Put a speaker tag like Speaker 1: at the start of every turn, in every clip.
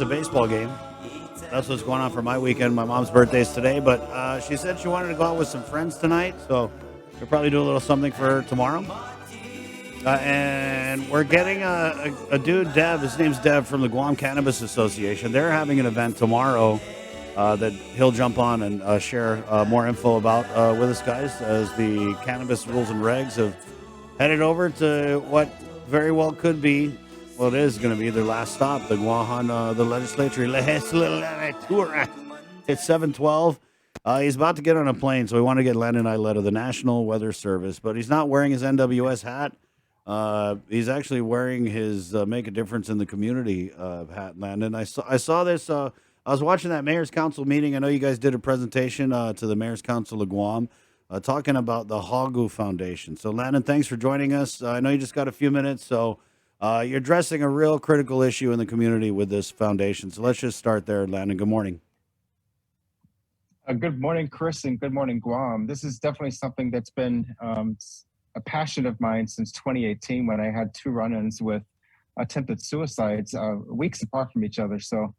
Speaker 1: The baseball game. That's what's going on for my weekend. My mom's birthday's today, but she said she wanted to go out with some friends tonight, so we'll probably do a little something for her tomorrow. And we're getting a dude, Dev. His name's Dev from the Guam Cannabis Association. They're having an event tomorrow that he'll jump on and share more info about with us guys as the cannabis rules and regs have headed over to what very well could be, well, it is going to be their last stop, the Guam, the legislature. It's 7:12. He's about to get on a plane, so we want to get Landon Aydlett of the National Weather Service, but he's not wearing his NWS hat. He's actually wearing his Make a Difference in the Community hat, Landon. I saw this. I was watching that Mayor's Council meeting. I know you guys did a presentation to the Mayor's Council of Guam talking about the Hagu Foundation. So, Landon, thanks for joining us. I know you just got a few minutes, so you're addressing a real critical issue in the community with this foundation. So let's just start there, Landon. Good morning.
Speaker 2: Good morning, Chris, and good morning, Guam. This is definitely something that's been a passion of mine since 2018 when I had two run-ins with attempted suicides weeks apart from each other. So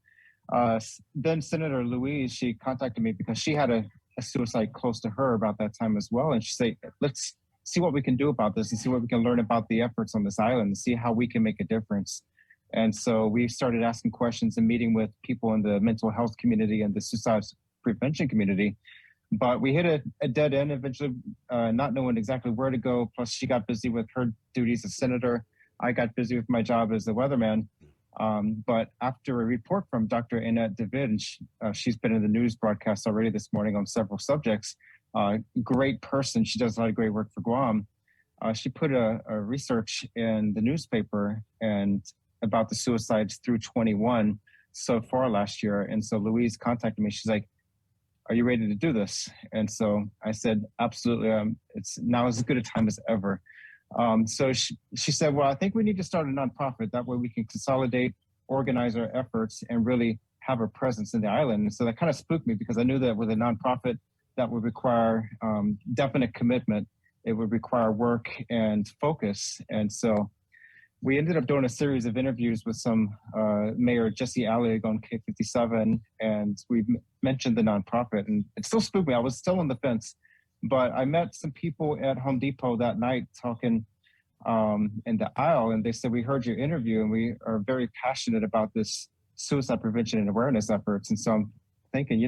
Speaker 2: then Senator Louise, she contacted me because she had a suicide close to her about that time as well. And she said, let's see what we can do about this and see what we can learn about the efforts on this island and see how we can make a difference. And so we started asking questions and meeting with people in the mental health community and the suicide prevention community. But we hit a dead end eventually, not knowing exactly where to go. Plus, she got busy with her duties as senator. I got busy with my job as a weatherman. But after a report from Dr. Annette David, and she's been in the news broadcast already this morning on several subjects, great person. She does a lot of great work for Guam. She put a research in the newspaper and about the suicides through 21 so far last year. And so Louise contacted me. She's like, are you ready to do this? And so I said, absolutely. It's now as good a time as ever. So she said, well, I think we need to start a nonprofit. That way we can consolidate, organize our efforts, and really have a presence in the island. And so that kind of spooked me because I knew that with a nonprofit, that would require definite commitment. It would require work and focus. And so we ended up doing a series of interviews with some Mayor Jesse Allig on K57, and we mentioned the nonprofit, and it still spooked me. I was still on the fence, but I met some people at Home Depot that night talking in the aisle, and they said, we heard your interview, and we are very passionate about this suicide prevention and awareness efforts. And so I'm thinking,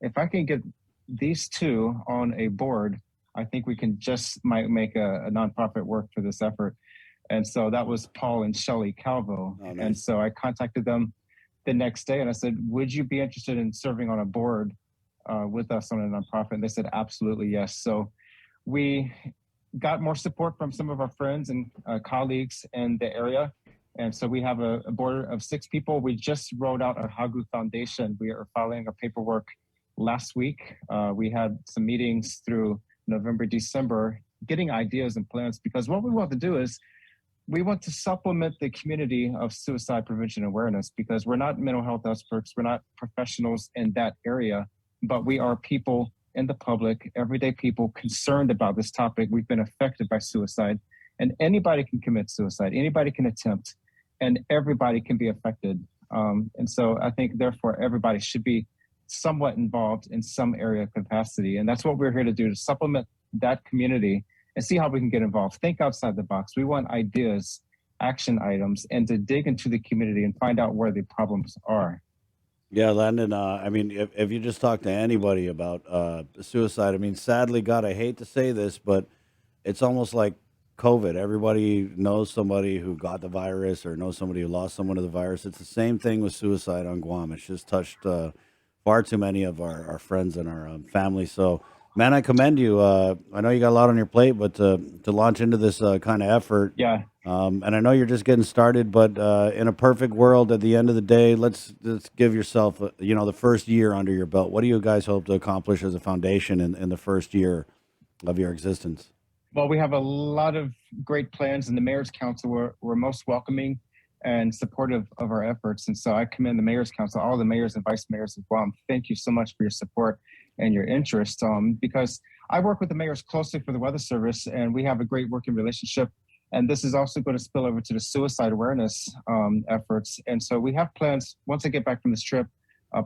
Speaker 2: if I can get these two on a board, I think we can might make a nonprofit work for this effort. And so that was Paul and Shelley Calvo. Oh, nice. And so I contacted them the next day and I said, would you be interested in serving on a board with us on a nonprofit? And they said, absolutely, yes. So we got more support from some of our friends and colleagues in the area. And so we have a board of 6 people. We just rolled out our Hagu Foundation. We are filing our paperwork last week. We had some meetings through November, December, getting ideas and plans, because what we want to do is we want to supplement the community of suicide prevention awareness, because we're not mental health experts, we're not professionals in that area, but we are people in the public, everyday people concerned about this topic. We've been affected by suicide, and anybody can commit suicide, anybody can attempt, and everybody can be affected. And so I think, therefore, everybody should be somewhat involved in some area of capacity. And that's what we're here to do, to supplement that community and see how we can get involved. Think outside the box. We want ideas, action items, and to dig into the community and find out where the problems are.
Speaker 1: Yeah, Landon, I mean, if you just talk to anybody about suicide, I mean, sadly, God, I hate to say this, but it's almost like COVID. Everybody knows somebody who got the virus or knows somebody who lost someone to the virus. It's the same thing with suicide on Guam. It's just touched far too many of our friends and our family. So, man, I commend you. I know you got a lot on your plate, but to launch into this kind of effort.
Speaker 2: Yeah.
Speaker 1: And I know you're just getting started, but in a perfect world, at the end of the day, let's give yourself, the first year under your belt. What do you guys hope to accomplish as a foundation in the first year of your existence?
Speaker 2: Well, we have a lot of great plans, and the Mayor's Council were most welcoming and supportive of our efforts. And so I commend the Mayor's Council, all the mayors and vice mayors of Guam. Thank you so much for your support and your interest, because I work with the mayors closely for the Weather Service, and we have a great working relationship. And this is also going to spill over to the suicide awareness efforts. And so we have plans. Once I get back from this trip,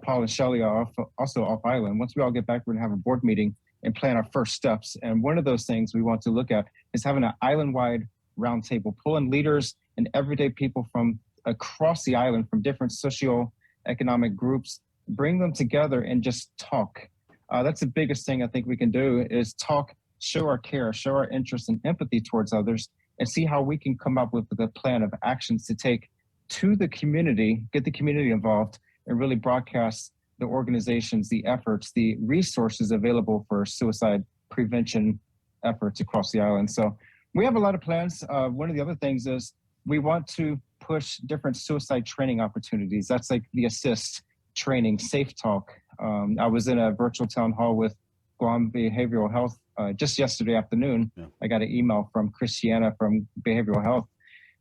Speaker 2: Paul and Shelly are also off island. Once we all get back, we're going to have a board meeting and plan our first steps. And one of those things we want to look at is having an island-wide roundtable, pulling leaders and everyday people from across the island, from different socio-economic groups, bring them together and just talk. That's the biggest thing I think we can do is talk, show our care, show our interest and empathy towards others, and see how we can come up with a plan of actions to take to the community, get the community involved, and really broadcast the organizations, the efforts, the resources available for suicide prevention efforts across the island. So we have a lot of plans. One of the other things is we want to push different suicide training opportunities. That's like the assist training, safe talk. I was in a virtual town hall with Guam Behavioral Health just yesterday afternoon. Yeah. I got an email from Christiana from Behavioral Health.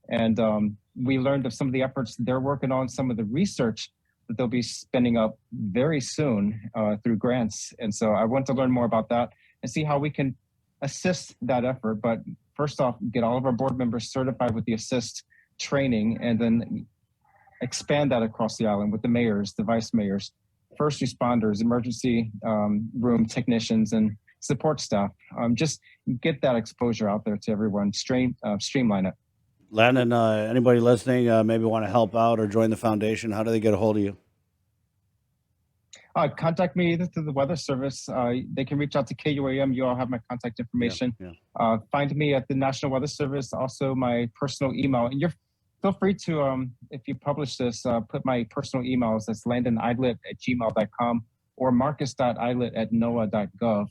Speaker 2: And we learned of some of the efforts they're working on, some of the research that they'll be spinning up very soon through grants. And so I want to learn more about that and see how we can assist that effort. But first off, get all of our board members certified with the assist training, and then expand that across the island with the mayors, the vice mayors, first responders, emergency room technicians, and support staff. Just get that exposure out there to everyone, streamline it.
Speaker 1: Landon, anybody listening maybe want to help out or join the foundation, how do they get a hold of you?
Speaker 2: Contact me either through the Weather Service. They can reach out to KUAM. You all have my contact information. Yeah. Find me at the National Weather Service, also my personal email. And feel free to, if you publish this, put my personal emails. That's landonaydlett@gmail.com or marcus.aydlett@noaa.gov.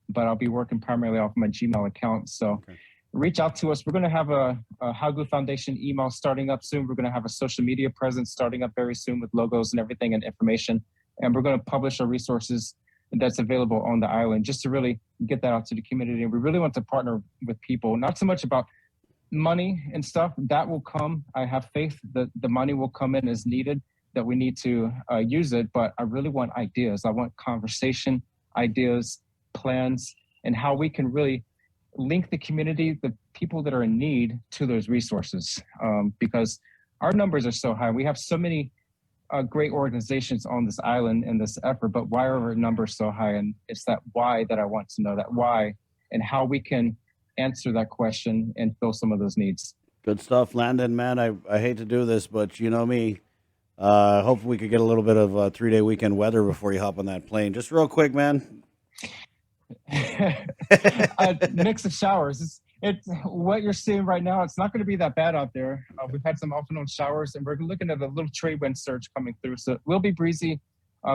Speaker 2: But I'll be working primarily off my Gmail account. So reach out to us. We're going to have a Hagu Foundation email starting up soon. We're going to have a social media presence starting up very soon with logos and everything and information. And we're going to publish our resources that's available on the island just to really get that out to the community. And we really want to partner with people, not so much about money and stuff. That will come. I have faith that the money will come in as needed, that we need to use it. But I really want ideas. I want conversation, ideas, plans, and how we can really link the community, the people that are in need, to those resources. Because our numbers are so high. We have so many great organizations on this island in this effort, but why are our numbers so high? And it's that why that I want to know, that why, and how we can answer that question and fill some of those needs.
Speaker 1: Good stuff, Landon, man. I hate to do this, but you know me. Hopefully we could get a little bit of 3-day weekend weather before you hop on that plane. Just real quick, man.
Speaker 2: Mix of showers. It's what you're seeing right now. It's not going to be that bad out there. We've had some off and on showers, and we're looking at a little trade wind surge coming through. So it will be breezy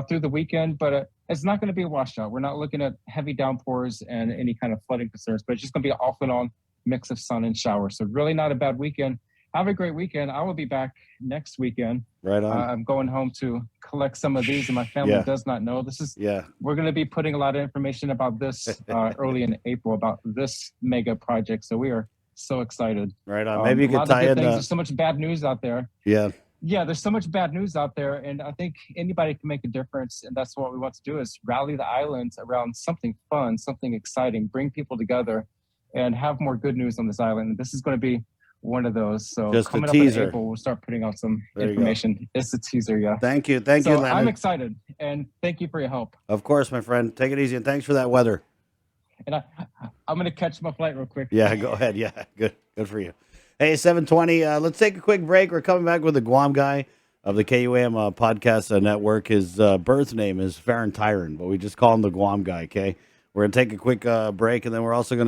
Speaker 2: through the weekend, but it's not going to be a washout. We're not looking at heavy downpours and any kind of flooding concerns, but it's just going to be an off and on mix of sun and showers. So really not a bad weekend. Have a great weekend. I will be back next weekend.
Speaker 1: Right on.
Speaker 2: I'm going home to collect some of these, and my family does not know. We're going to be putting a lot of information about this early in April, about this mega project. So we are so excited.
Speaker 1: Right on. Maybe you could tie in.
Speaker 2: There's so much bad news out there.
Speaker 1: Yeah,
Speaker 2: there's so much bad news out there, and I think anybody can make a difference, and that's what we want to do, is rally the islands around something fun, something exciting, bring people together, and have more good news on this island. This is going to be one of those. So
Speaker 1: just
Speaker 2: coming
Speaker 1: a teaser.
Speaker 2: Up in April, we'll start putting out some information. It's a teaser, yeah.
Speaker 1: Thank you, Landon.
Speaker 2: I'm excited, and thank you for your help.
Speaker 1: Of course, my friend. Take it easy, and thanks for that weather.
Speaker 2: And I'm going to catch my flight real quick.
Speaker 1: Yeah, go ahead. Yeah, good for you. Hey, 7:20. Let's take a quick break. We're coming back with the Guam guy of the KUAM podcast network. His birth name is Farron Tyron, but we just call him the Guam guy. Okay, we're gonna take a quick break, and then we're also gonna